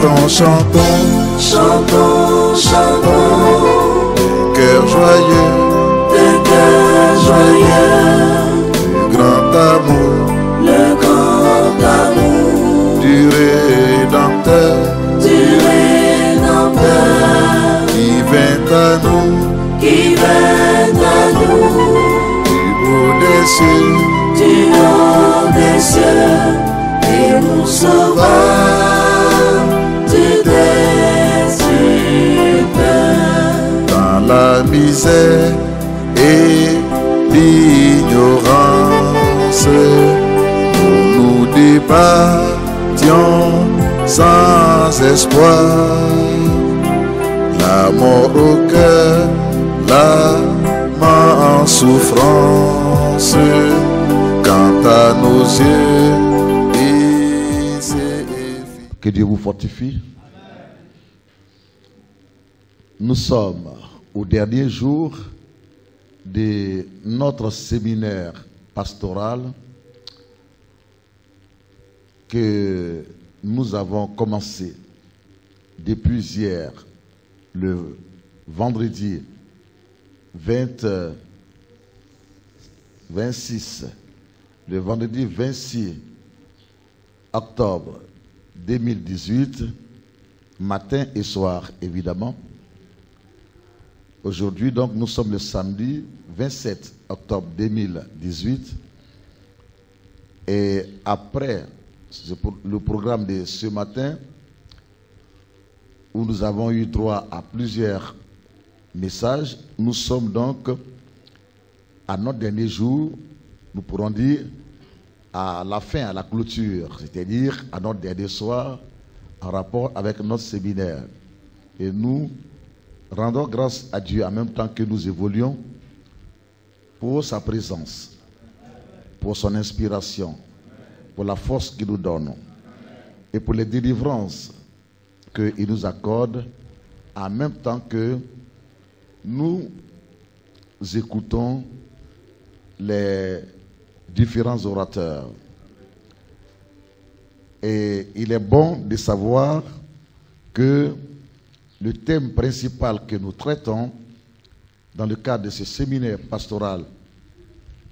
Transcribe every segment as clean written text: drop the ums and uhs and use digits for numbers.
chantons, chantons, chantons, chantons, des cœurs joyeux, des cœurs joyeux, le grand amour le grand amour du Rédempteur du Rédempteur qui vint à nous qui vint à nous du haut des cieux, du haut des cieux et nous sauva du destructeur. dans la misère et l'ignorance. Nous débattions sans espoir, la mort au cœur, l'âme en souffrance, quant à nos yeux, il s'est efficace. Que Dieu vous fortifie. Nous sommes au dernier jour de notre séminaire pastoral que nous avons commencé depuis hier, le vendredi 26 octobre 2018, matin et soir évidemment. Aujourd'hui, donc, nous sommes le samedi 27 octobre 2018. Et après le programme de ce matin, où nous avons eu droit à plusieurs messages, nous sommes donc à notre dernier jour, nous pourrons dire, à la fin, à la clôture, c'est-à-dire à notre dernier soir, en rapport avec notre séminaire. Et nous rendons grâce à Dieu en même temps que nous évoluons pour sa présence, pour son inspiration, pour la force qu'il nous donne et pour les délivrances qu'il nous accorde en même temps que nous écoutons les différents orateurs. Et il est bon de savoir que le thème principal que nous traitons dans le cadre de ce séminaire pastoral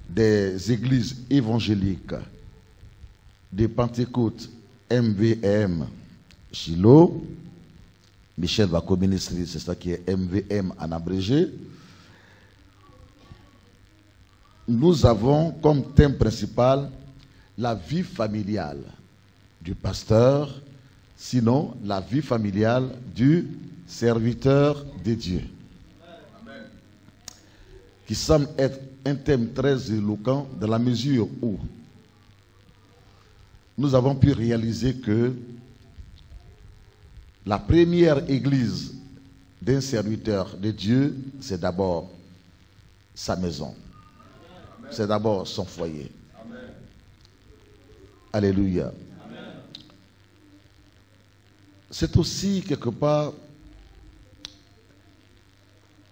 des églises évangéliques de Pentecôte MVM Shiloh, Michel va co-ministrer, c'est ça qui est MVM en abrégé. Nous avons comme thème principal la vie familiale du pasteur, sinon la vie familiale du serviteur de Dieu. Amen. Qui semble être un thème très éloquent dans la mesure où nous avons pu réaliser que la première église d'un serviteur de Dieu, c'est d'abord sa maison. C'est d'abord son foyer. Amen. Alléluia. C'est aussi quelque part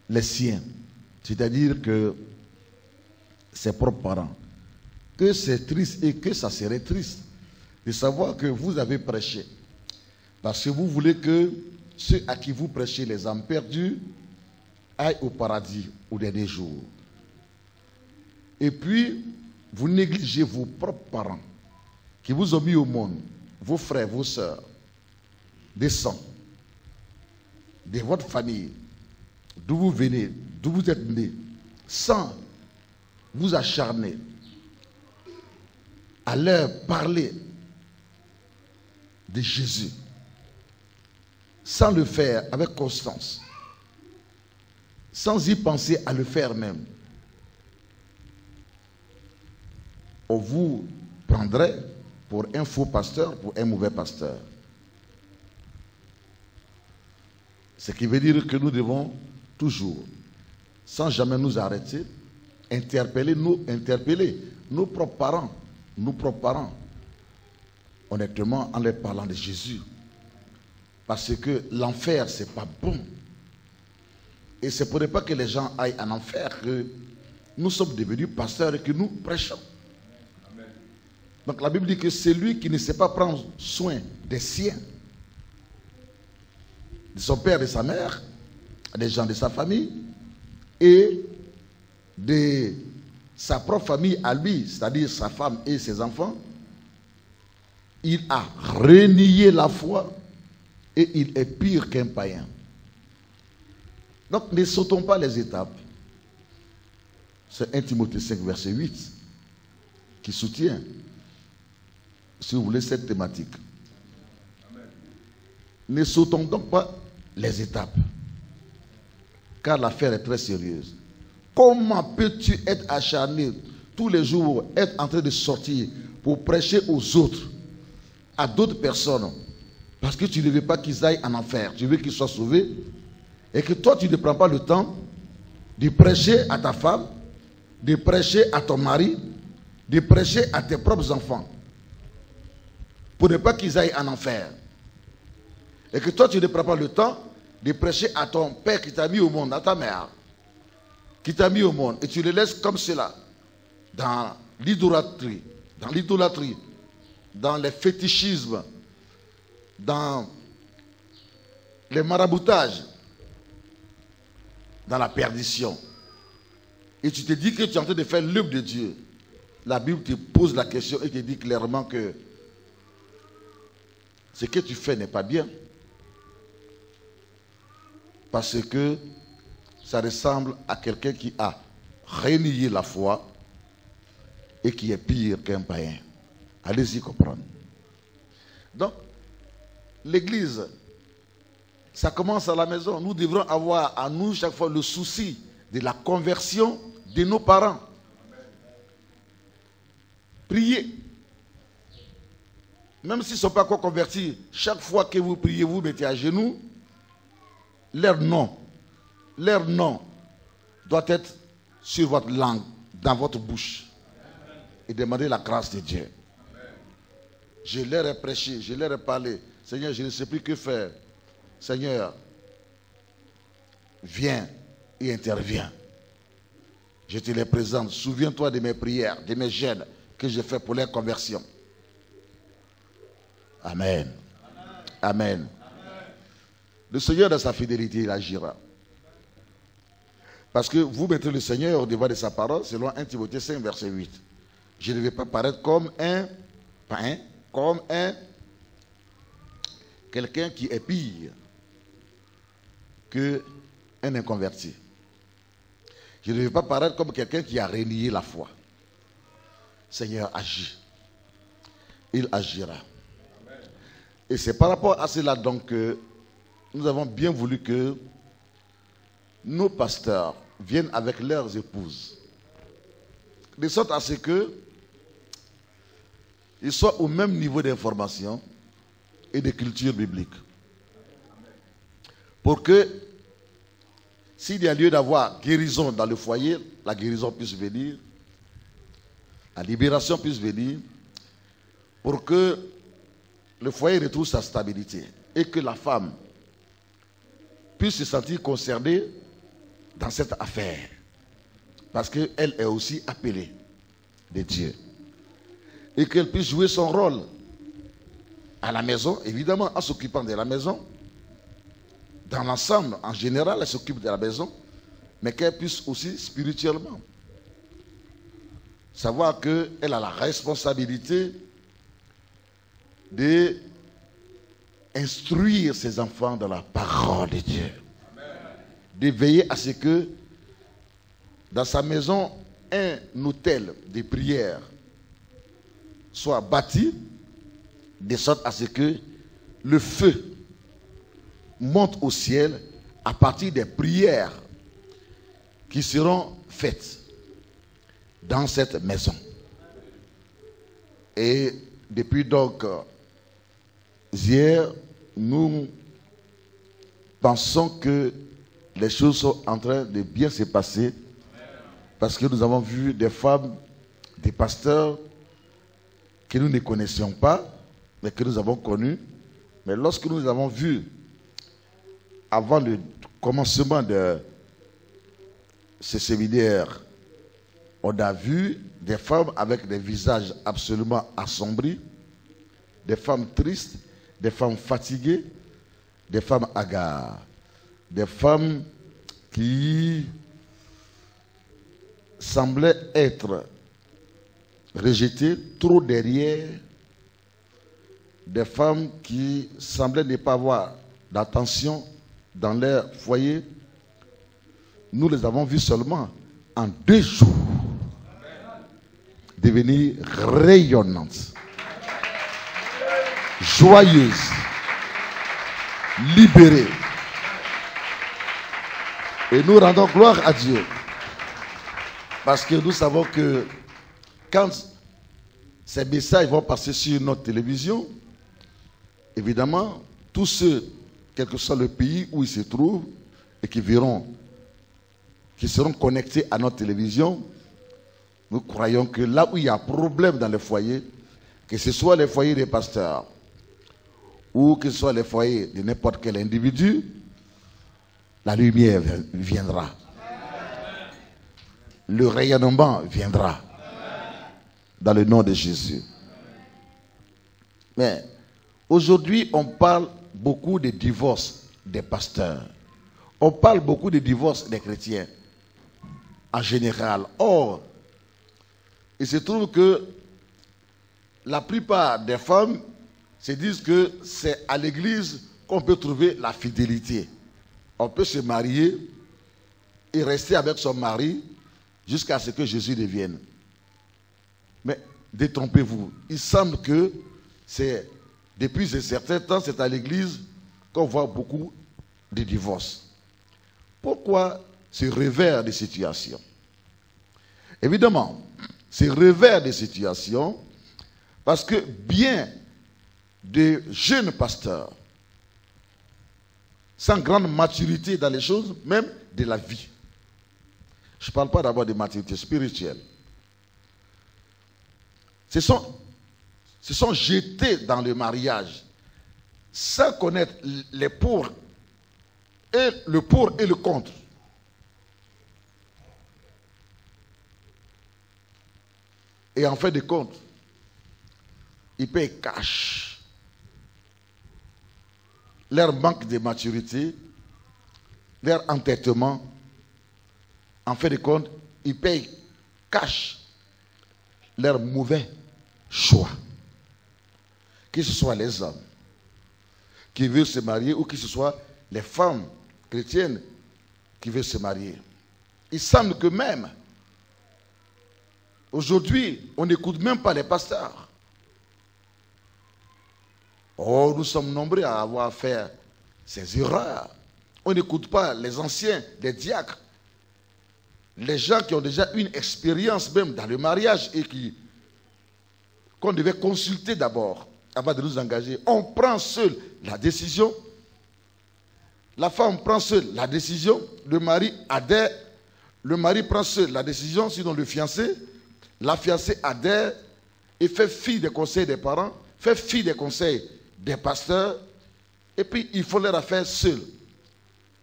les siens, c'est-à-dire que ses propres parents. Que c'est triste et que ça serait triste de savoir que vous avez prêché. Parce que vous voulez que ceux à qui vous prêchez, les âmes perdues, aillent au paradis au dernier jour. Et puis, vous négligez vos propres parents qui vous ont mis au monde, vos frères, vos sœurs, des sangs, de votre famille, d'où vous venez, d'où vous êtes nés, sans vous acharner à leur parler de Jésus, sans le faire avec constance, sans y penser à le faire même. On vous prendrait pour un faux pasteur, pour un mauvais pasteur. Ce qui veut dire que nous devons toujours, sans jamais nous arrêter, interpeller nos propres parents, honnêtement, en leur parlant de Jésus. Parce que l'enfer, c'est pas bon. Et c'est pour ne pas que les gens aillent en enfer que nous sommes devenus pasteurs et que nous prêchons. Donc la Bible dit que c'est lui qui ne sait pas prendre soin des siens de son père et de sa mère, des gens de sa famille et de sa propre famille à lui, c'est-à-dire sa femme et ses enfants. Il a renié la foi et il est pire qu'un païen. Donc ne sautons pas les étapes. C'est 1 Timothée 5, verset 8 qui soutient, si vous voulez, cette thématique. Ne sautons donc pas les étapes, car l'affaire est très sérieuse. Comment peux-tu être acharné tous les jours, être en train de sortir pour prêcher aux autres, à d'autres personnes, parce que tu ne veux pas qu'ils aillent en enfer, tu veux qu'ils soient sauvés, et que toi tu ne prends pas le temps de prêcher à ta femme, de prêcher à ton mari, de prêcher à tes propres enfants, pour ne pas qu'ils aillent en enfer. Et que toi tu ne prends pas le temps de prêcher à ton père qui t'a mis au monde, à ta mère, qui t'a mis au monde, et tu les laisses comme cela, dans l'idolâtrie, dans les fétichismes, dans les maraboutages, dans la perdition. Et tu te dis que tu es en train de faire l'œuvre de Dieu. La Bible te pose la question et te dit clairement que ce que tu fais n'est pas bien. Parce que ça ressemble à quelqu'un qui a renié la foi et qui est pire qu'un païen. Allez-y comprendre. Donc, l'église, ça commence à la maison. Nous devrons avoir à nous chaque fois le souci de la conversion de nos parents. Priez. Même s'ils ne sont pas encore convertis, chaque fois que vous priez, vous mettez à genoux, leur nom doit être sur votre langue, dans votre bouche. Et demander la grâce de Dieu. Je leur ai prêché, je leur ai parlé. Seigneur, je ne sais plus que faire. Seigneur, viens et interviens. Je te les présente. Souviens-toi de mes prières, de mes jeûnes que j'ai fait pour leur conversion. Amen. Amen. Le Seigneur, dans sa fidélité, il agira. Parce que vous mettez le Seigneur au devant de sa parole, selon 1 Timothée 5, verset 8. Je ne vais pas paraître comme quelqu'un qui est pire qu'un inconverti. Je ne vais pas paraître comme quelqu'un qui a renié la foi. Seigneur agit. Il agira. Et c'est par rapport à cela donc que nous avons bien voulu que nos pasteurs viennent avec leurs épouses. De sorte à ce que ils soient au même niveau d'information et de culture biblique. Pour que, s'il y a lieu d'avoir guérison dans le foyer, la guérison puisse venir, la libération puisse venir, pour que le foyer retrouve sa stabilité et que la femme puisse se sentir concernée dans cette affaire. Parce qu'elle est aussi appelée de Dieu. Et qu'elle puisse jouer son rôle à la maison, évidemment en s'occupant de la maison. Dans l'ensemble, en général, elle s'occupe de la maison, mais qu'elle puisse aussi spirituellement savoir qu'elle a la responsabilité d'instruire ses enfants dans la parole de Dieu. De veiller à ce que dans sa maison, un autel de prière soit bâti de sorte à ce que le feu monte au ciel à partir des prières qui seront faites dans cette maison. Et depuis donc hier, nous pensons que les choses sont en train de bien se passer parce que nous avons vu des femmes, des pasteurs que nous ne connaissions pas, mais que nous avons connus. Mais lorsque nous avons vu, avant le commencement de ce séminaire, on a vu des femmes avec des visages absolument assombris, des femmes tristes, des femmes fatiguées, des femmes hagards, des femmes qui semblaient être rejetées trop derrière, des femmes qui semblaient ne pas avoir d'attention dans leur foyer. Nous les avons vues seulement en 2 jours devenir rayonnantes, joyeuses, libérées. Et nous rendons gloire à Dieu. Parce que nous savons que quand ces messages vont passer sur notre télévision, évidemment, tous ceux, quel que soit le pays où ils se trouvent, et qui seront connectés à notre télévision, nous croyons que là où il y a problème dans les foyers, que ce soit les foyers des pasteurs, ou que ce soit les foyers de n'importe quel individu, la lumière viendra. Le rayonnement viendra. Dans le nom de Jésus. Mais aujourd'hui, on parle beaucoup de divorce des pasteurs. On parle beaucoup de divorce des chrétiens en général. Or, il se trouve que la plupart des femmes se disent que c'est à l'église qu'on peut trouver la fidélité. On peut se marier et rester avec son mari jusqu'à ce que Jésus revienne. Mais détrompez-vous, il semble que c'est depuis un certain temps, c'est à l'église qu'on voit beaucoup de divorces. Pourquoi ce revers de situation? Évidemment, ce revers de situation, parce que bien de jeunes pasteurs, sans grande maturité dans les choses, même de la vie. Je ne parle pas d'abord de maturité spirituelle. Se sont jetés dans le mariage sans connaître les pour et le contre. Et en fait de compte, ils payent cash leur manque de maturité, leur entêtement. En fait de compte, ils payent cash leur mauvais choix. Que ce soit les hommes qui veulent se marier ou que ce soit les femmes chrétiennes qui veulent se marier. Il semble que même aujourd'hui, on n'écoute même pas les pasteurs. Oh, nous sommes nombreux à avoir fait ces erreurs. On n'écoute pas les anciens, les diacres, les gens qui ont déjà une expérience même dans le mariage et qu'on devait consulter d'abord avant de nous engager. On prend seul la décision. La femme prend seule la décision. Le mari adhère. Le mari prend seul la décision, sinon le fiancé. La fiancée adhère et fait fi des conseils des parents, fait fi des conseils des pasteurs. Et puis, il faut leur affaire seul,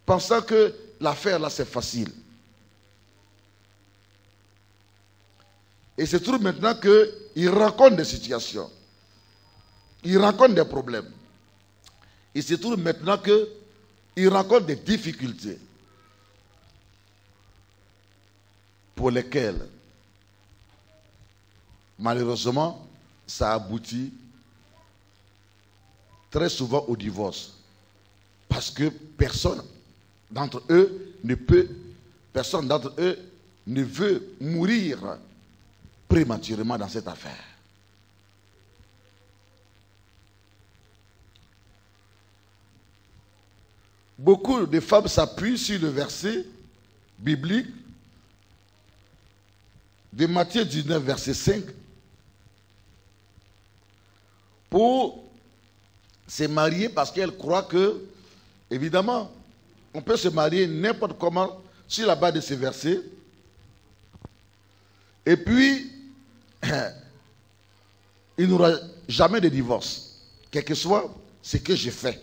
pensant que l'affaire là, c'est facile. Et il se trouve maintenant qu'ils rencontrent des situations. Ils rencontrent des problèmes. Il se trouve maintenant qu'ils rencontrent des difficultés pour lesquelles, malheureusement, ça aboutit très souvent au divorce. Parce que personne d'entre eux ne veut mourir prématurément dans cette affaire. Beaucoup de femmes s'appuient sur le verset biblique de Matthieu 19, verset 5, pour se marier parce qu'elles croient que, évidemment, on peut se marier n'importe comment sur la base de ces versets. Et puis, il n'y aura jamais de divorce. Quel que soit ce que j'ai fait,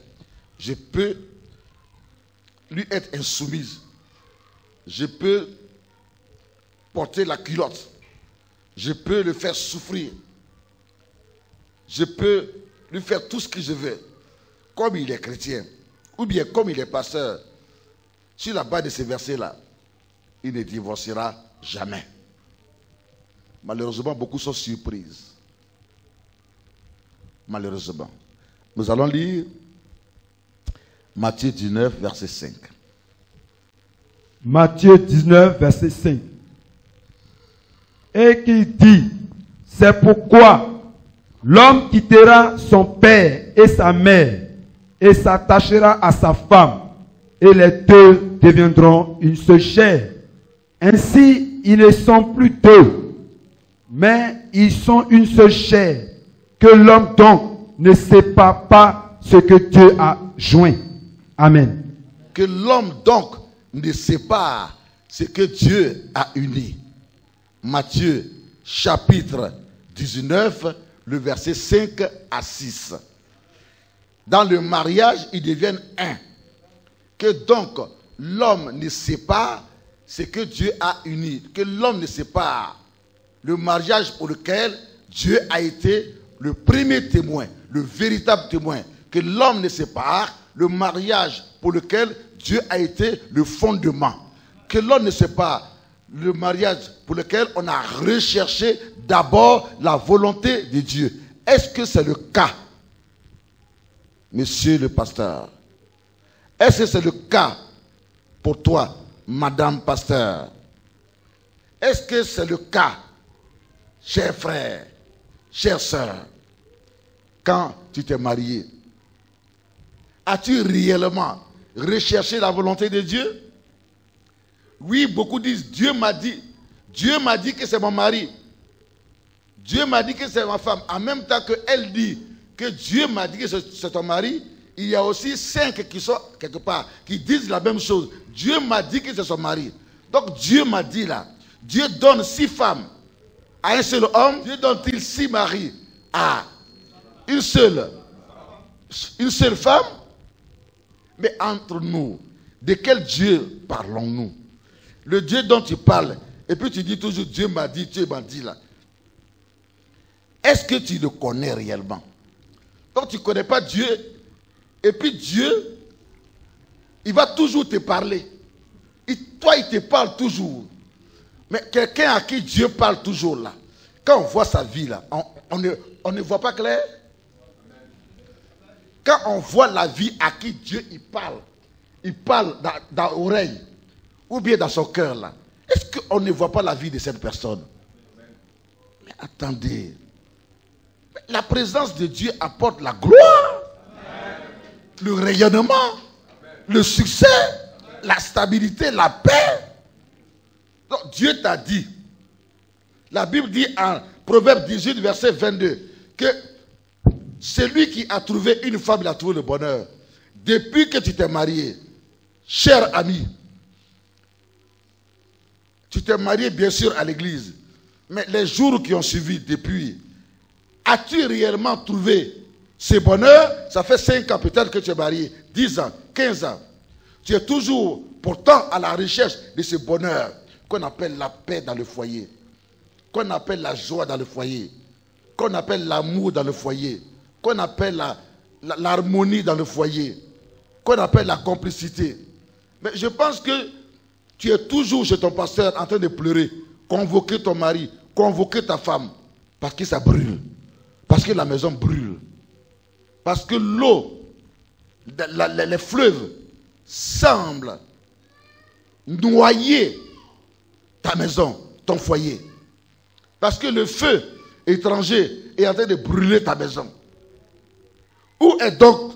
je peux lui être insoumise. Je peux porter la culotte. Je peux le faire souffrir. Je peux lui faire tout ce que je veux. Comme il est chrétien. ou bien comme il est pasteur, sur la base de ces versets-là, il ne divorcera jamais. Malheureusement, beaucoup sont surprises. Malheureusement. Nous allons lire Matthieu 19, verset 5. Matthieu 19, verset 5. Et qui dit, c'est pourquoi l'homme quittera son père et sa mère et s'attachera à sa femme, et les deux deviendront une seule chair. Ainsi, ils ne sont plus deux, mais ils sont une seule chair. Que l'homme donc ne sépare pas ce que Dieu a joint. Amen. Que l'homme donc ne sépare ce que Dieu a uni. Matthieu chapitre 19, le verset 5 à 6. Dans le mariage, ils deviennent un. Que donc l'homme ne sépare ce que Dieu a uni. Que l'homme ne sépare le mariage pour lequel Dieu a été le premier témoin, le véritable témoin. Que l'homme ne sépare le mariage pour lequel Dieu a été le fondement. Que l'homme ne sépare le mariage pour lequel on a recherché d'abord la volonté de Dieu. Est-ce que c'est le cas, monsieur le pasteur? Est-ce que c'est le cas pour toi, madame pasteur? Est-ce que c'est le cas, cher frère, chère sœur, quand tu t'es marié? As-tu réellement recherché la volonté de Dieu? Oui, beaucoup disent, Dieu m'a dit que c'est mon mari. Dieu m'a dit que c'est ma femme. En même temps qu'elle dit que Dieu m'a dit que c'est ton mari, il y a aussi 5 qui sont quelque part, qui disent la même chose. Dieu m'a dit que c'est son mari. Donc Dieu m'a dit là, Dieu donne 6 femmes à un seul homme. Dieu donne-t-il 6 maris à une seule femme? Mais entre nous, de quel Dieu parlons-nous? Le Dieu dont tu parles, et puis tu dis toujours Dieu m'a dit là. Est-ce que tu le connais réellement? Donc tu ne connais pas Dieu, et puis Dieu, il va toujours te parler. Toi, il te parle toujours. Mais quelqu'un à qui Dieu parle toujours là, quand on voit sa vie là, on ne voit pas clair. Quand on voit la vie à qui Dieu il parle dans l'oreille, ou bien dans son cœur là, est-ce qu'on ne voit pas la vie de cette personne? Mais attendez, la présence de Dieu apporte la gloire, le rayonnement, le succès, la stabilité, la paix. Donc Dieu t'a dit, la Bible dit en Proverbe 18, verset 22, que celui qui a trouvé une femme, il a trouvé le bonheur. Depuis que tu t'es marié, cher ami, tu t'es marié bien sûr à l'église, mais les jours qui ont suivi depuis, as-tu réellement trouvé ce bonheur? Ça fait 5 ans peut-être que tu es marié, 10 ans, 15 ans. Tu es toujours pourtant à la recherche de ce bonheur qu'on appelle la paix dans le foyer, qu'on appelle la joie dans le foyer, qu'on appelle l'amour dans le foyer, qu'on appelle l'harmonie dans le foyer, qu'on appelle la complicité. Mais je pense que tu es toujours chez ton pasteur en train de pleurer, convoquer ton mari, convoquer ta femme, parce que ça brûle, parce que la maison brûle, parce que l'eau, les fleuves semblent noyer ta maison, ton foyer, parce que le feu étranger est en train de brûler ta maison. Où est donc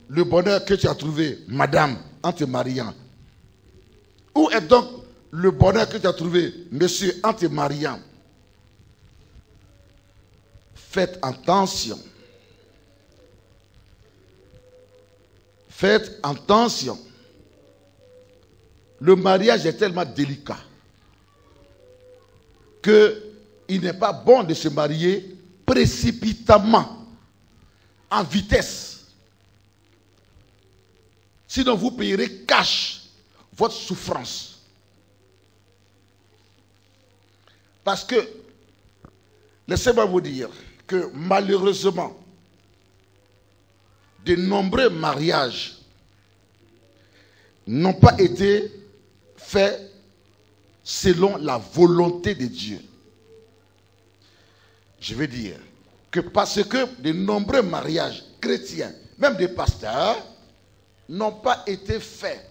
le bonheur que tu as trouvé, madame, en te mariant? Où est donc le bonheur que tu as trouvé, monsieur, en te mariant? Faites attention. Faites attention. Le mariage est tellement délicat qu'il n'est pas bon de se marier précipitamment, en vitesse. Sinon, vous payerez cash votre souffrance. Parce que, laissez-moi vous dire que malheureusement, de nombreux mariages n'ont pas été faits selon la volonté de Dieu. Je veux dire que parce que de nombreux mariages chrétiens, même des pasteurs, n'ont pas été faits,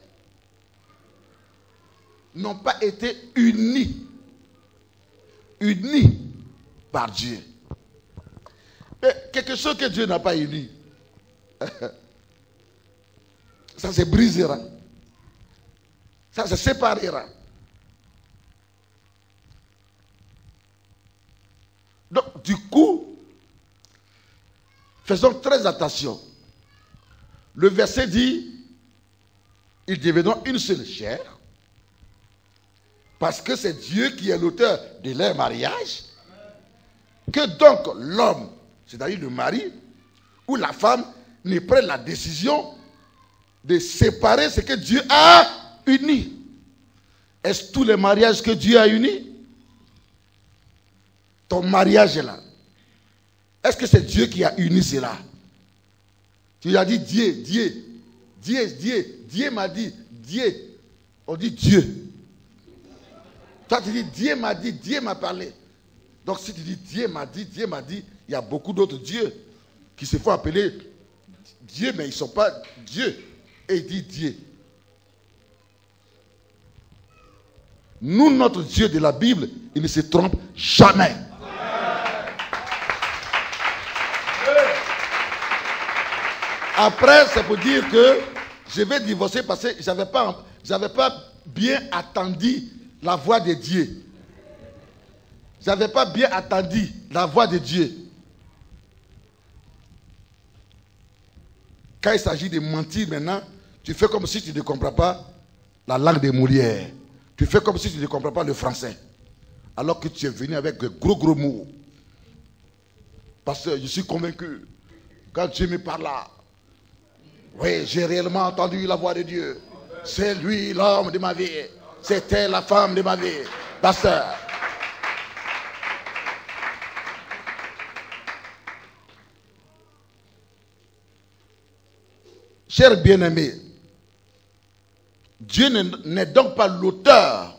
n'ont pas été unis par Dieu. Mais quelque chose que Dieu n'a pas uni, ça se brisera, ça se séparera. Donc, du coup, faisons très attention. Le verset dit, ils deviendront une seule chair, parce que c'est Dieu qui est l'auteur de leur mariage, que donc l'homme, c'est-à-dire le mari, ou la femme, ne prenne la décision de séparer ce que Dieu a uni. Est-ce tous les mariages que Dieu a unis? Ton mariage est là. Est-ce que c'est Dieu qui a uni cela? Tu lui as dit Dieu m'a dit, Dieu. On dit Dieu. Toi tu dis Dieu m'a dit, Dieu m'a parlé. Donc si tu dis Dieu m'a dit, il y a beaucoup d'autres dieux qui se font appeler Dieu, mais ils ne sont pas Dieu. Et il dit Dieu. Nous, notre Dieu de la Bible, il ne se trompe jamais. Après, c'est pour dire que je vais divorcer parce que je n'avais pas bien attendu la voix de Dieu. Je n'avais pas bien attendu la voix de Dieu. Quand il s'agit de mentir maintenant, tu fais comme si tu ne comprends pas la langue des Molières. Tu fais comme si tu ne comprends pas le français. Alors que tu es venu avec de gros mots. Parce que je suis convaincu, quand Dieu me parle là, oui, j'ai réellement entendu la voix de Dieu. C'est lui l'homme de ma vie. C'était la femme de ma vie. Pasteur. Chers bien-aimés, Dieu n'est donc pas l'auteur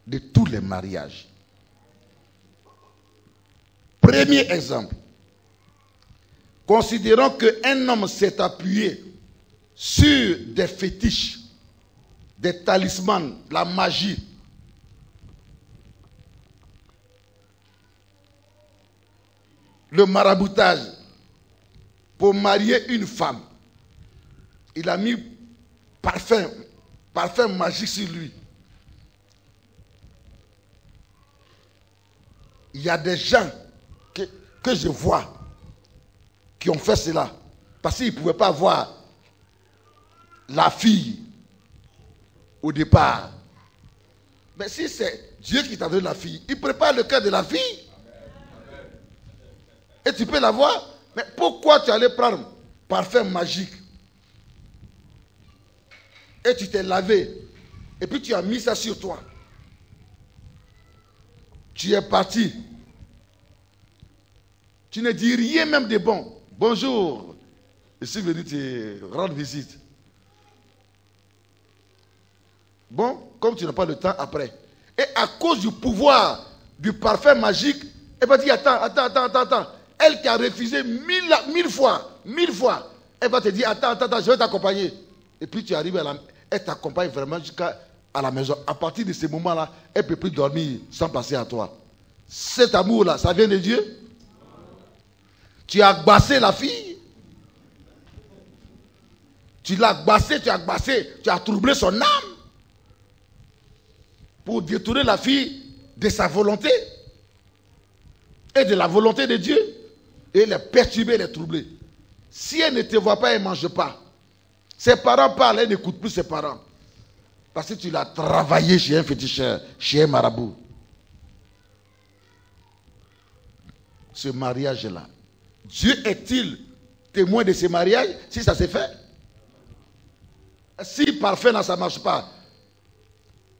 de tous les mariages. Premier exemple. Considérons qu'un homme s'est appuyé sur des fétiches, des talismans, la magie. Le maraboutage pour marier une femme. Il a mis parfum magique sur lui. Il y a des gens que je vois qui ont fait cela parce qu'ils ne pouvaient pas voir la fille au départ. Mais si c'est Dieu qui t'a donné la fille, il prépare le cœur de la fille et tu peux la voir. Mais pourquoi tu allais prendre parfum magique et tu t'es lavé et puis tu as mis ça sur toi? Tu es parti. Tu ne dis rien même de bon. Bonjour, je suis venu te rendre visite. Bon, comme tu n'as pas le temps après. Et à cause du pouvoir du parfum magique, elle va dire attends. Elle qui a refusé mille fois, elle va te dire attends, je vais t'accompagner. Et puis tu arrives elle t'accompagne vraiment jusqu'à la maison. À partir de ce moment-là, elle ne peut plus dormir sans penser à toi. Cet amour-là, ça vient de Dieu? Tu as agbassé la fille. Tu l'as agbassé, tu as troublé son âme pour détourner la fille de sa volonté et de la volonté de Dieu et les perturber, les troubler. Si elle ne te voit pas, elle ne mange pas. Ses parents parlent, elle n'écoute plus ses parents. Parce que tu l'as travaillé chez un féticheur, chez un marabout. Ce mariage-là, Dieu est-il témoin de ce mariage si ça s'est fait? Si parfait, ça ne marche pas,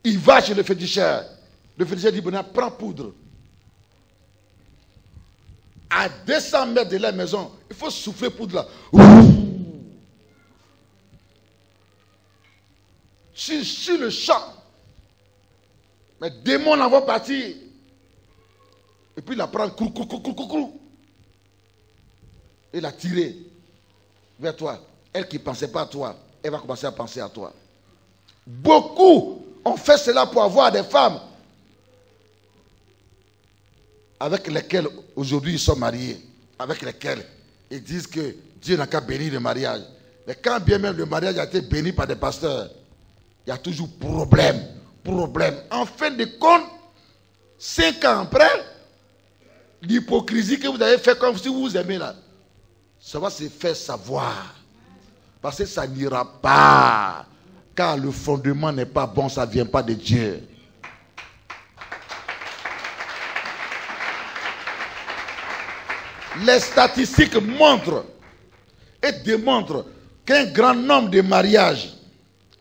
il va chez le féticheur. Le féticheur dit, bon, prends poudre. À 200 mètres de la maison, il faut souffler poudre là. sur le champ. Mais démon l'envoie partir. Et puis il la prend, crou. Et la tirer vers toi. Elle qui ne pensait pas à toi, elle va commencer à penser à toi. Beaucoup ont fait cela pour avoir des femmes avec lesquelles aujourd'hui ils sont mariés, avec lesquelles ils disent que Dieu n'a qu'à bénir le mariage. Mais quand bien même le mariage a été béni par des pasteurs, il y a toujours problème. En fin de compte, 5 ans après, l'hypocrisie que vous avez fait comme si vous vous aimez là, ça va se faire savoir. Parce que ça n'ira pas. Car le fondement n'est pas bon, ça ne vient pas de Dieu. Les statistiques montrent et démontrent qu'un grand nombre de mariages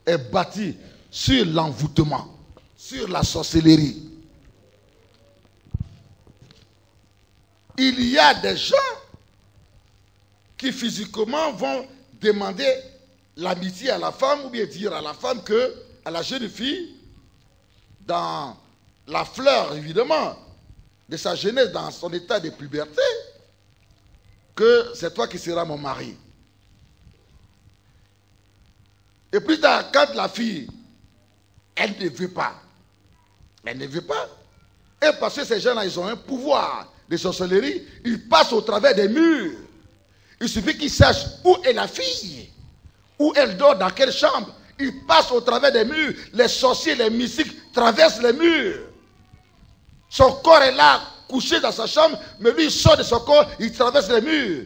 est bâti sur l'envoûtement, sur la sorcellerie. Il y a des gens qui physiquement vont demander l'amitié à la femme ou bien dire à la femme que, à la jeune fille, dans la fleur évidemment de sa jeunesse, dans son état de puberté, que c'est toi qui seras mon mari. Et plus tard, quand la fille, elle ne veut pas, et parce que ces gens-là, ils ont un pouvoir de sorcellerie, ils passent au travers des murs. Il suffit qu'ils sachent où est la fille, où elle dort, dans quelle chambre. Ils passent au travers des murs. Les sorciers, les mystiques traversent les murs. Son corps est là, couché dans sa chambre, mais lui, il sort de son corps, il traverse les murs.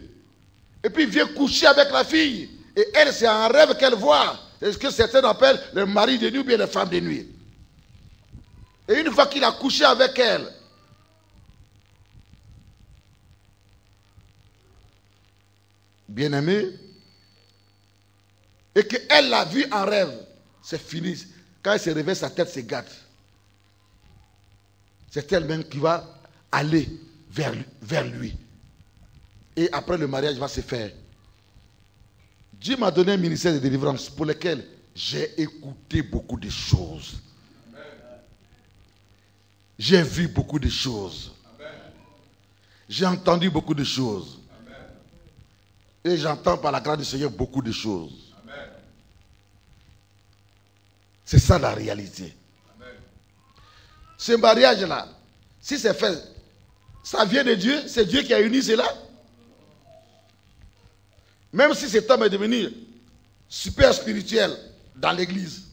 Et puis il vient coucher avec la fille. Et elle, c'est un rêve qu'elle voit. C'est ce que certains appellent le mari de nuit ou bien les femmes de nuit. Et une fois qu'il a couché avec elle, bien-aimé, et qu'elle l'a vu en rêve, c'est fini. Quand elle se réveille, sa tête se gâte. C'est elle-même qui va aller vers lui. Et après le mariage va se faire. Dieu m'a donné un ministère de délivrance pour lequel j'ai écouté beaucoup de choses. J'ai vu beaucoup de choses. J'ai entendu beaucoup de choses. Et j'entends par la grâce du Seigneur beaucoup de choses. C'est ça la réalité. Ce mariage-là, si c'est fait, ça vient de Dieu, c'est Dieu qui a uni cela. Même si cet homme est devenu super spirituel dans l'église.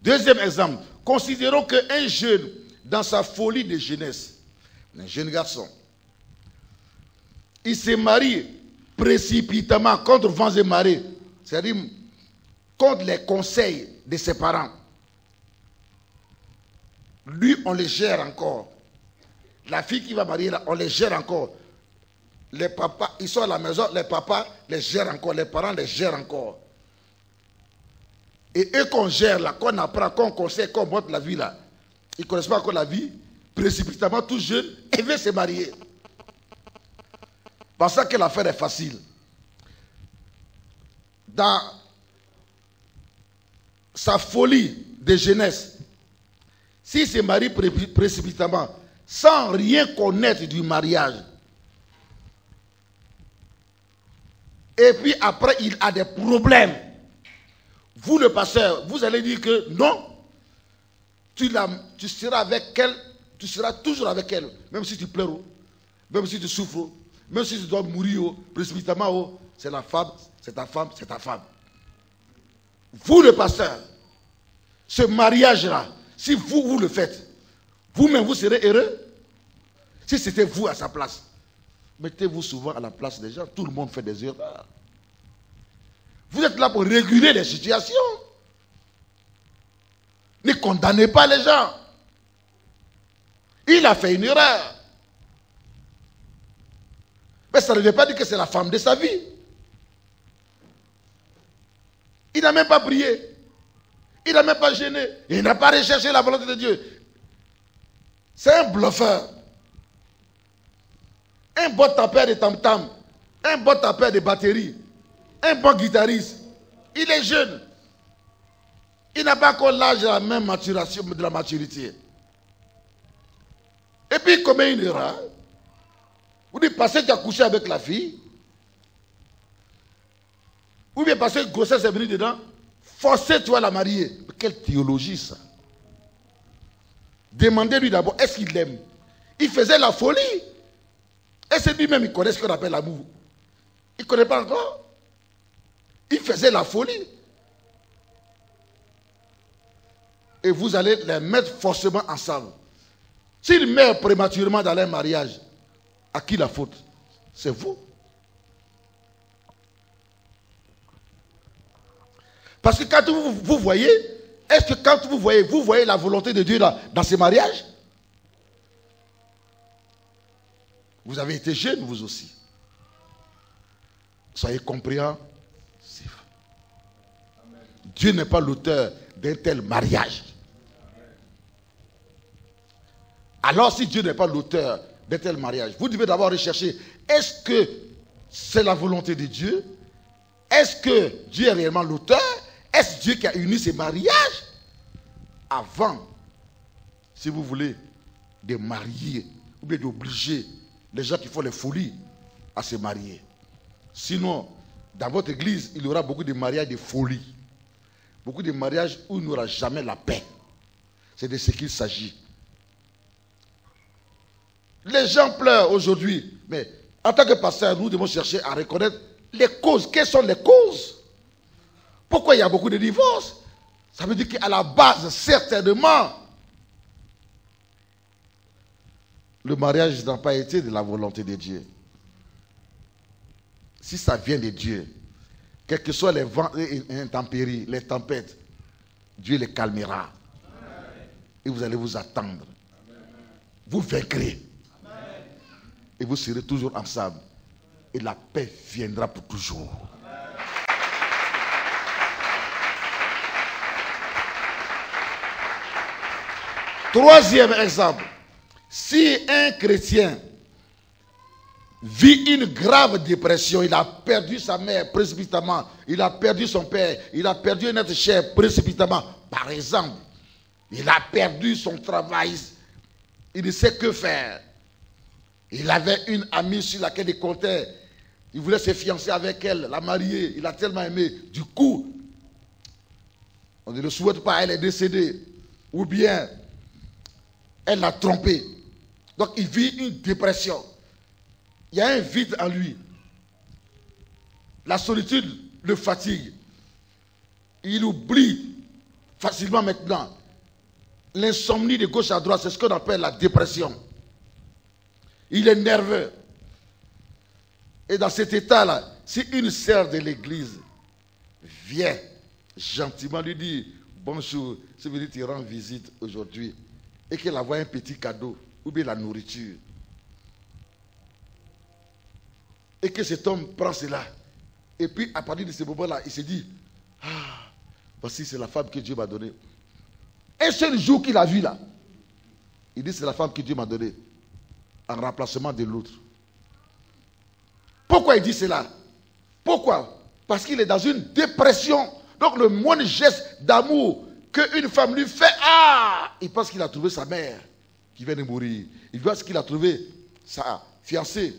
Deuxième exemple, considérons qu'un jeune, dans sa folie de jeunesse, un jeune garçon, il se marie précipitamment contre vents et marées, c'est-à-dire contre les conseils de ses parents. Lui, on le gère encore. La fille qui va marier là, on les gère encore. Les papas, ils sont à la maison, les papas les gèrent encore, les parents les gèrent encore. Et eux qu'on gère là, qu'on apprend, qu'on conseille, qu'on montre la vie là, ils ne connaissent pas encore la vie, précipitamment, tout jeune, ils veulent se marier. Pensant que l'affaire est facile. Dans sa folie de jeunesse, s'il se marie précipitamment, sans rien connaître du mariage, et puis après il a des problèmes, vous le pasteur, vous allez dire que non, tu seras avec elle, tu seras toujours avec elle, même si tu pleures, même si tu souffres, même si tu dois mourir précipitamment, c'est la femme, c'est ta femme, c'est ta femme. Vous le pasteur, ce mariage-là, si vous le faites, vous-même vous serez heureux. Si c'était vous à sa place, mettez-vous souvent à la place des gens. Tout le monde fait des erreurs. Vous êtes là pour réguler les situations. Ne condamnez pas les gens. Il a fait une erreur. Mais ça ne veut pas dire que c'est la femme de sa vie. Il n'a même pas prié. Il n'a même pas gêné. Il n'a pas recherché la volonté de Dieu. C'est un bluffeur. Un bon tapeur de tam-tam. Un bon tapeur de batterie. Un bon guitariste. Il est jeune. Il n'a pas encore l'âge de la même maturation, de la maturité. Et puis, combien il ira? Vous dites, parce que tu as couché avec la fille, ou bien parce que grossesse est venue dedans, forcez toi à la marier. Quelle théologie ça? Demandez-lui d'abord, est-ce qu'il l'aime? Il faisait la folie. Et c'est lui-même, il connaît ce qu'on appelle l'amour. Il ne connaît pas encore. Il faisait la folie. Et vous allez les mettre forcément ensemble. S'ils meurent prématurément dans leur mariage, à qui la faute? C'est vous. Parce que quand vous voyez, est-ce que quand vous voyez la volonté de Dieu dans ces mariages? Vous avez été jeune, vous aussi. Soyez compréhensifs. Dieu n'est pas l'auteur d'un tel mariage. Alors, si Dieu n'est pas l'auteur d'un tel mariage, vous devez d'abord rechercher, est-ce que c'est la volonté de Dieu? Est-ce que Dieu est réellement l'auteur? Est-ce Dieu qui a uni ces mariages? Avant, si vous voulez, de marier, ou bien d'obliger les gens qui font les folies à se marier. Sinon, dans votre église, il y aura beaucoup de mariages de folie. Beaucoup de mariages où il n'y aura jamais la paix. C'est de ce qu'il s'agit. Les gens pleurent aujourd'hui, mais en tant que pasteur, nous devons chercher à reconnaître les causes. Quelles sont les causes? Pourquoi il y a beaucoup de divorces? Ça veut dire qu'à la base, certainement, le mariage n'a pas été de la volonté de Dieu. Si ça vient de Dieu, quels que soient les vents et intempéries, les tempêtes, Dieu les calmera. Et vous allez vous attendre. Vous vaincrez. Et vous serez toujours ensemble. Et la paix viendra pour toujours. Troisième exemple. Si un chrétien vit une grave dépression, il a perdu sa mère précipitamment, il a perdu son père, il a perdu un être cher précipitamment, par exemple, il a perdu son travail, il ne sait que faire. Il avait une amie sur laquelle il comptait, il voulait se fiancer avec elle, la marier, il a tellement aimé. Du coup, on ne le souhaite pas, elle est décédée, ou bien elle l'a trompé. Donc il vit une dépression. Il y a un vide en lui. La solitude le fatigue. Il oublie facilement maintenant. L'insomnie de gauche à droite, c'est ce qu'on appelle la dépression. Il est nerveux. Et dans cet état-là, si une sœur de l'église vient gentiment lui dire bonjour, je veux dire tu rends visite aujourd'hui, et qu'elle envoie un petit cadeau, ou bien la nourriture, et que cet homme prend cela, et puis à partir de ce moment-là, il se dit, ah, voici c'est la femme que Dieu m'a donnée. Un seul jour qu'il a vu là, il dit c'est la femme que Dieu m'a donnée, en remplacement de l'autre. Pourquoi il dit cela? Pourquoi? Parce qu'il est dans une dépression. Donc le moindre geste d'amour qu'une femme lui fait, ah, il pense qu'il a trouvé sa mère qui vient de mourir. Il pense qu'il a trouvé sa fiancée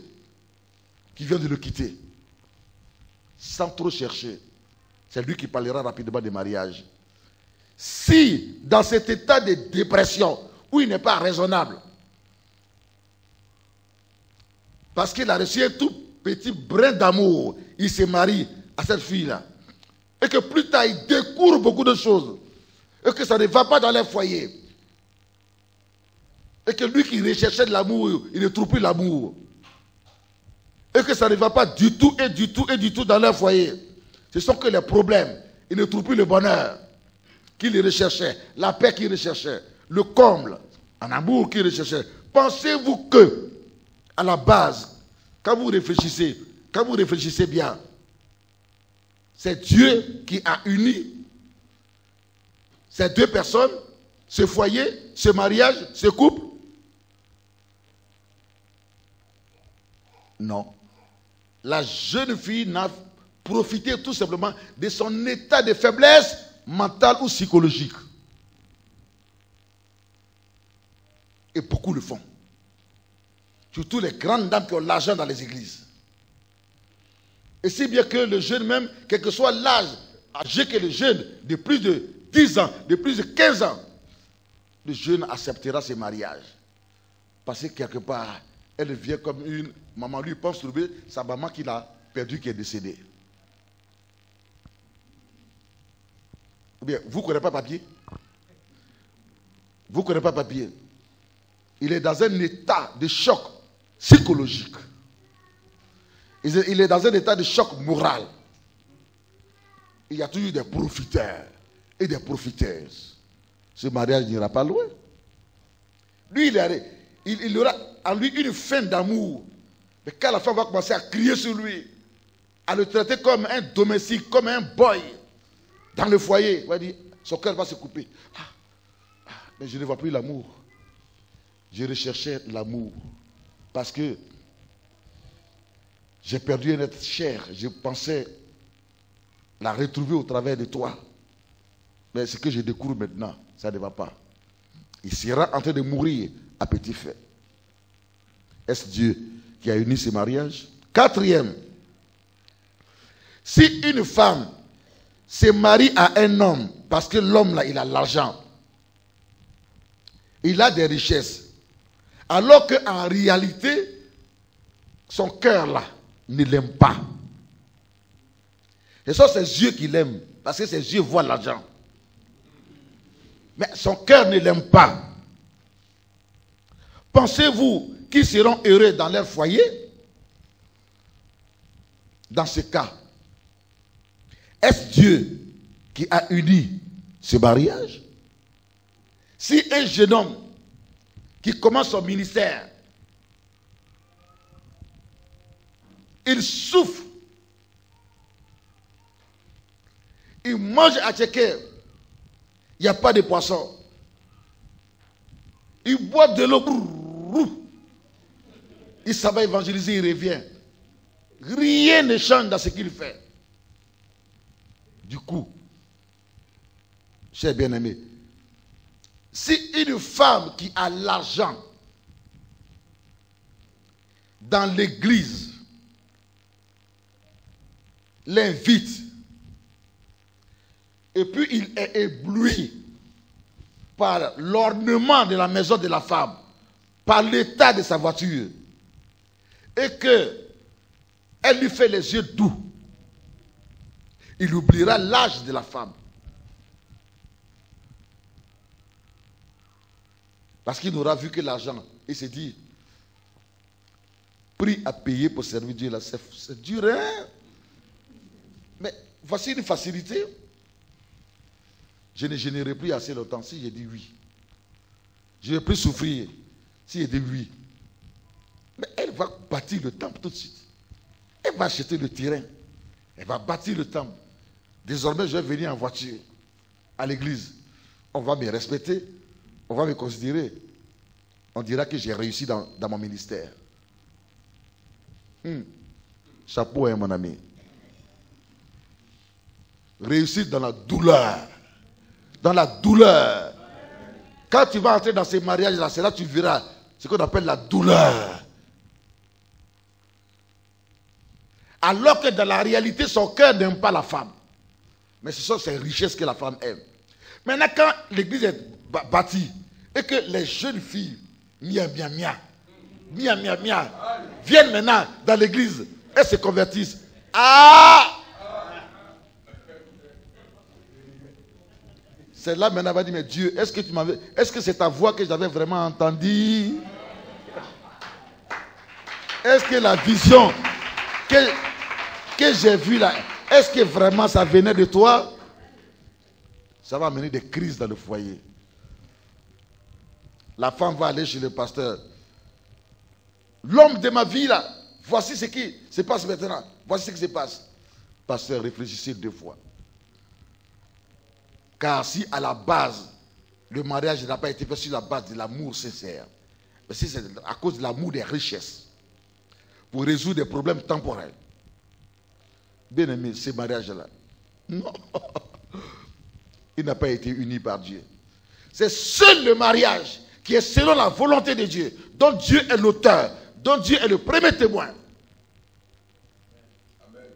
qui vient de le quitter. Sans trop chercher, c'est lui qui parlera rapidement des mariages. Si, dans cet état de dépression, où il n'est pas raisonnable, parce qu'il a reçu un tout petit brin d'amour, il se marie à cette fille-là, et que plus tard, il découvre beaucoup de choses, et que ça ne va pas dans leur foyer, et que lui qui recherchait de l'amour, il ne trouve plus l'amour, et que ça ne va pas du tout et du tout et du tout dans leur foyer. Ce sont que les problèmes. Il ne trouve plus le bonheur qu'il recherchait, la paix qu'il recherchait, le comble, un amour qu'il recherchait. Pensez-vous que, à la base, quand vous réfléchissez bien, c'est Dieu qui a uni ces deux personnes, ce foyer, ce mariage, ce couple? Non. La jeune fille n'a profiter tout simplement de son état de faiblesse mentale ou psychologique. Et beaucoup le font. Surtout les grandes dames qui ont l'argent dans les églises. Et si bien que le jeune même, quel que soit l'âge, âgé que le jeune, de plus de 10 ans, de plus de 15 ans, le jeune acceptera ce mariage. Parce que quelque part, elle vient comme une maman. Lui pense trouver sa maman qu'il a perdue, qui est décédée. Ou bien, vous ne connaissez pas papier? Vous ne connaissez pas papier? Il est dans un état de choc psychologique. Il est dans un état de choc moral. Il y a toujours des profiteurs et des profiteuses. Ce mariage n'ira pas loin. Lui, il aura en lui une fin d'amour. Mais quand la femme va commencer à crier sur lui, à le traiter comme un domestique, comme un boy, dans le foyer, il va dire, son cœur va se couper. Mais je ne vois plus l'amour. Je recherchais l'amour. Parce que j'ai perdu un être cher. Je pensais la retrouver au travers de toi. Mais ce que je découvre maintenant, ça ne va pas. Il sera en train de mourir à petit feu. Est-ce Dieu qui a uni ces mariages? Quatrième, si une femme se marie à un homme, parce que l'homme là, il a l'argent, il a des richesses, alors qu'en réalité, son cœur là ne l'aime pas. Et ce sont ses yeux qui l'aiment, parce que ses yeux voient l'argent. Mais son cœur ne l'aime pas. Pensez-vous qu'ils seront heureux dans leur foyer? Dans ce cas, est-ce Dieu qui a uni ce mariage? Si un jeune homme qui commence son ministère, il souffre, il mange à checker, il n'y a pas de poisson, il boit de l'eau, il s'en va évangéliser, il revient. Rien ne change dans ce qu'il fait. Du coup, chers bien-aimés, si une femme qui a l'argent dans l'église l'invite, et puis il est ébloui par l'ornement de la maison de la femme, par l'état de sa voiture, et que elle lui fait les yeux doux, il oubliera l'âge de la femme. Parce qu'il n'aura vu que l'argent. Il s'est dit, prix à payer pour servir Dieu, là, c'est dur, hein? Mais voici une facilité. Je ne gênerai plus assez longtemps si j'ai dit oui. Je ne vais plus souffrir si j'ai dit oui. Mais elle va bâtir le temple tout de suite. Elle va acheter le terrain. Elle va bâtir le temple. Désormais, je vais venir en voiture à l'église. On va me respecter. On va me considérer. On dira que j'ai réussi dans mon ministère. Chapeau, hein, mon ami. Réussir dans la douleur. Dans la douleur. Quand tu vas entrer dans ces mariages-là, c'est là que tu verras ce qu'on appelle la douleur. Alors que dans la réalité, son cœur n'aime pas la femme. Mais ce sont ses richesses que la femme aime. Maintenant, quand l'église est bâtie et que les jeunes filles, viennent maintenant dans l'église et se convertissent. Ah! C'est là maintenant, elle va dire, mais Dieu, est-ce que c'est ta voix que j'avais vraiment entendue? Est-ce que la vision que j'ai vue là, est-ce que vraiment ça venait de toi? Ça va amener des crises dans le foyer. La femme va aller chez le pasteur. L'homme de ma vie là, voici ce qui se passe maintenant. Voici ce qui se passe. Pasteur, réfléchissez 2 fois. Car si à la base, le mariage n'a pas été fait sur la base de l'amour sincère, mais si c'est à cause de l'amour des richesses, pour résoudre des problèmes temporels, Bien aimé, ce mariage-là. Non. Il n'a pas été uni par Dieu. C'est seul le mariage qui est selon la volonté de Dieu, dont Dieu est l'auteur, dont Dieu est le premier témoin. Amen.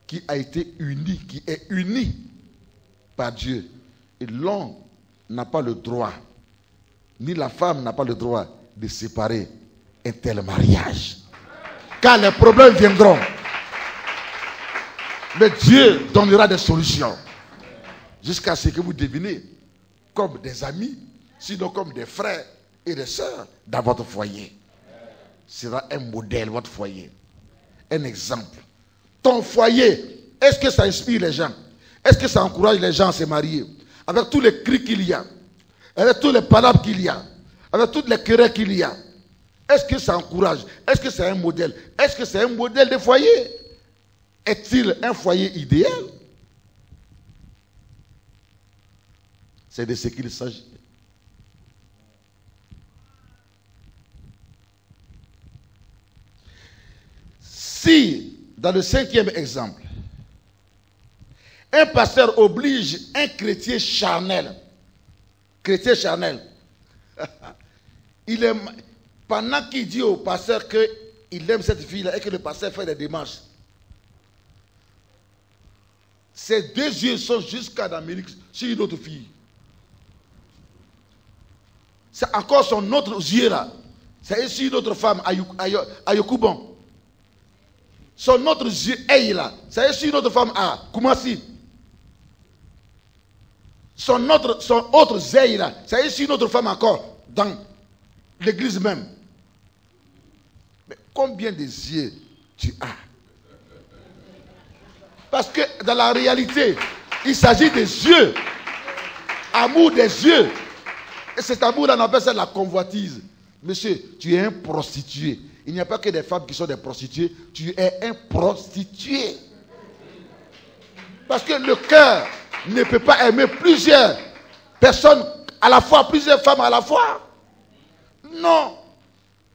Qui a été uni, qui est uni par Dieu. Et l'homme n'a pas le droit, ni la femme n'a pas le droit de séparer un tel mariage. Car les problèmes viendront. Mais Dieu donnera des solutions. Jusqu'à ce que vous devinez comme des amis, sinon comme des frères et des sœurs dans votre foyer. Ce sera un modèle, votre foyer. Un exemple. Ton foyer, est-ce que ça inspire les gens? Est-ce que ça encourage les gens à se marier? Avec tous les cris qu'il y a, avec tous les palabres qu'il y a, avec toutes les querelles qu'il y a. Est-ce que ça encourage? Est-ce que c'est un modèle? Est-ce que c'est un modèle de foyer? Est-il un foyer idéal? C'est de ce qu'il s'agit. Si, dans le 5e exemple, un pasteur oblige un chrétien charnel, il aime, pendant qu'il dit au pasteur qu'il aime cette fille-là et que le pasteur fait des démarches, ses deux yeux sont jusqu'à l'Amérique sur une autre fille. C'est encore son autre yeux là. C'est sur une autre femme à Yokubon. Son autre yeux est là. C'est sur une autre femme à Kumasi. Son autre zèle là. C'est sur une autre femme encore dans l'église même. Mais combien de yeux tu as? Parce que dans la réalité, il s'agit des yeux. Amour des yeux. Et cet amour-là, on appelle ça la convoitise. Monsieur, tu es un prostitué. Il n'y a pas que des femmes qui sont des prostituées. Tu es un prostitué. Parce que le cœur ne peut pas aimer plusieurs personnes à la fois, plusieurs femmes à la fois. Non.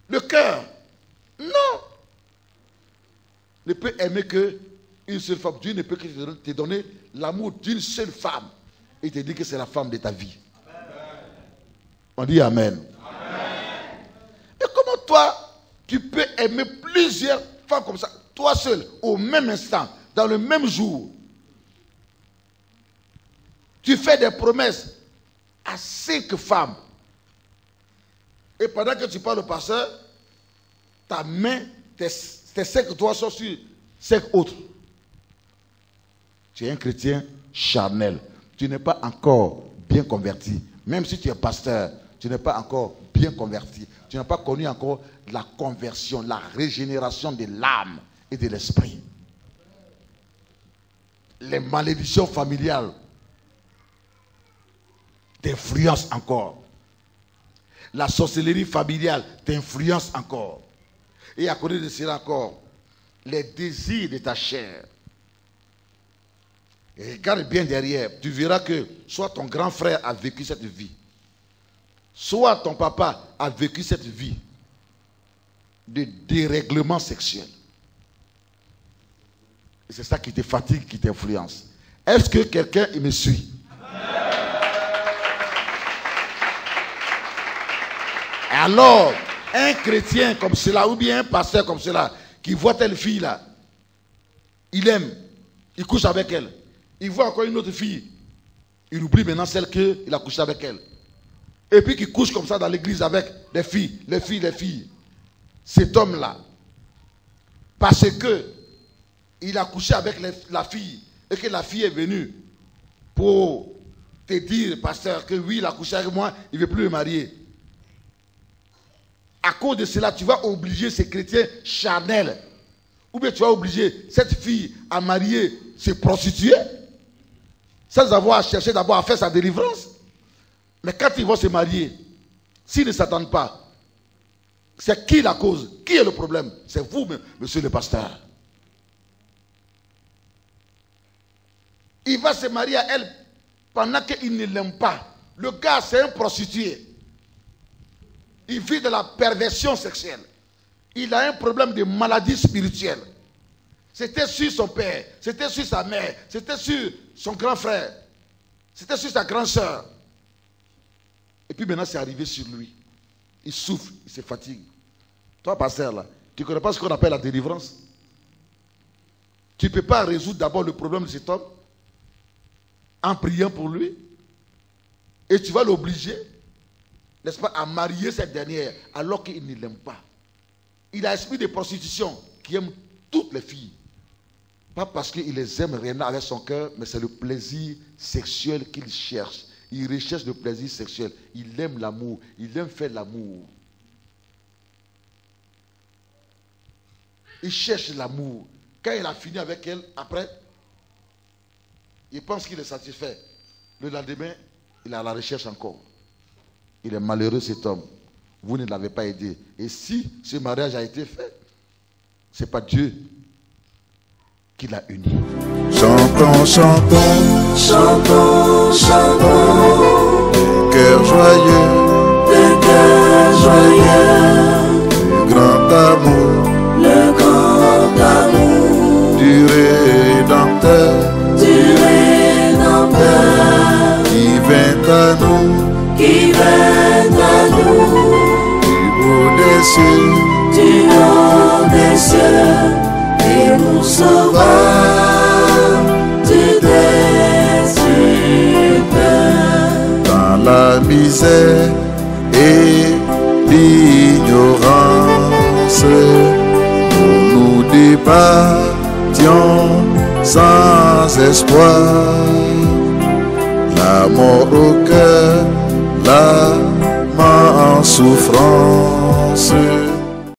Le cœur, non. Ne peut aimer qu'une seule femme. Dieu ne peut que te donner l'amour d'une seule femme. Et te dit que c'est la femme de ta vie. On dit Amen. Amen. Et comment toi, tu peux aimer plusieurs femmes comme ça, toi seul, au même instant, dans le même jour? Tu fais des promesses à 5 femmes. Et pendant que tu parles au pasteur, ta main, tes 5 doigts sont sur 5 autres. Tu es un chrétien charnel. Tu n'es pas encore bien converti. Même si tu es pasteur, tu n'es pas encore bien converti. Tu n'as pas connu encore la conversion, la régénération de l'âme et de l'esprit. Les malédictions familiales t'influencent encore. La sorcellerie familiale t'influence encore. Et à côté de cela encore, les désirs de ta chair. Et regarde bien derrière, tu verras que soit ton grand frère a vécu cette vie, soit ton papa a vécu cette vie de dérèglement sexuel. Et c'est ça qui te fatigue, qui t'influence. Est-ce que quelqu'un me suit? Alors, un chrétien comme cela, ou bien un pasteur comme cela, qui voit telle fille-là, il aime, il couche avec elle. Il voit encore une autre fille. Il oublie maintenant celle qu'il a couché avec elle. Et puis qu'il couche comme ça dans l'église avec des filles, les filles. Cet homme-là, parce que il a couché avec la fille et que la fille est venue pour te dire, pasteur, que oui, il a couché avec moi, il ne veut plus me marier. À cause de cela, tu vas obliger ces chrétiens charnels, ou bien tu vas obliger cette fille à marier, se prostituer, sans avoir cherché d'abord à faire sa délivrance. Mais quand ils vont se marier, s'ils ne s'attendent pas, c'est qui la cause? Qui est le problème? C'est vous, monsieur le pasteur. Il va se marier à elle pendant qu'il ne l'aime pas. Le gars, c'est un prostitué. Il vit de la perversion sexuelle. il a un problème de maladie spirituelle. C'était sur son père, c'était sur sa mère, c'était sur son grand frère, c'était sur sa grande soeur. Et puis maintenant c'est arrivé sur lui. Il souffre, il se fatigue. Toi, pasteur, là, tu ne connais pas ce qu'on appelle la délivrance? Tu ne peux pas résoudre d'abord le problème de cet homme en priant pour lui. Et tu vas l'obliger, n'est-ce pas, à marier cette dernière alors qu'il ne l'aime pas. Il a l'esprit de prostitution qui aime toutes les filles. Pas parce qu'il les aime réellement avec son cœur, mais c'est le plaisir sexuel qu'il cherche. Il recherche le plaisir sexuel. Il aime l'amour. Il aime faire l'amour. Il cherche l'amour. Quand il a fini avec elle, après, il pense qu'il est satisfait. Le lendemain, il est à la recherche encore. Il est malheureux cet homme. Vous ne l'avez pas aidé. Et si ce mariage a été fait, ce n'est pas Dieu qui l'a uni. Chantons, chantons, Chantons, chantons, des cœurs joyeux, le cœur joyeux, du grand amour, le grand amour du Rédempteur, du Rédempteur qui vint à nous, qui vint à nous du haut des cieux, du haut des cieux et nous sauva du désir. dans la misère et l'ignorance. Nous nous débattions sans espoir, la mort au cœur, l'âme en souffrance.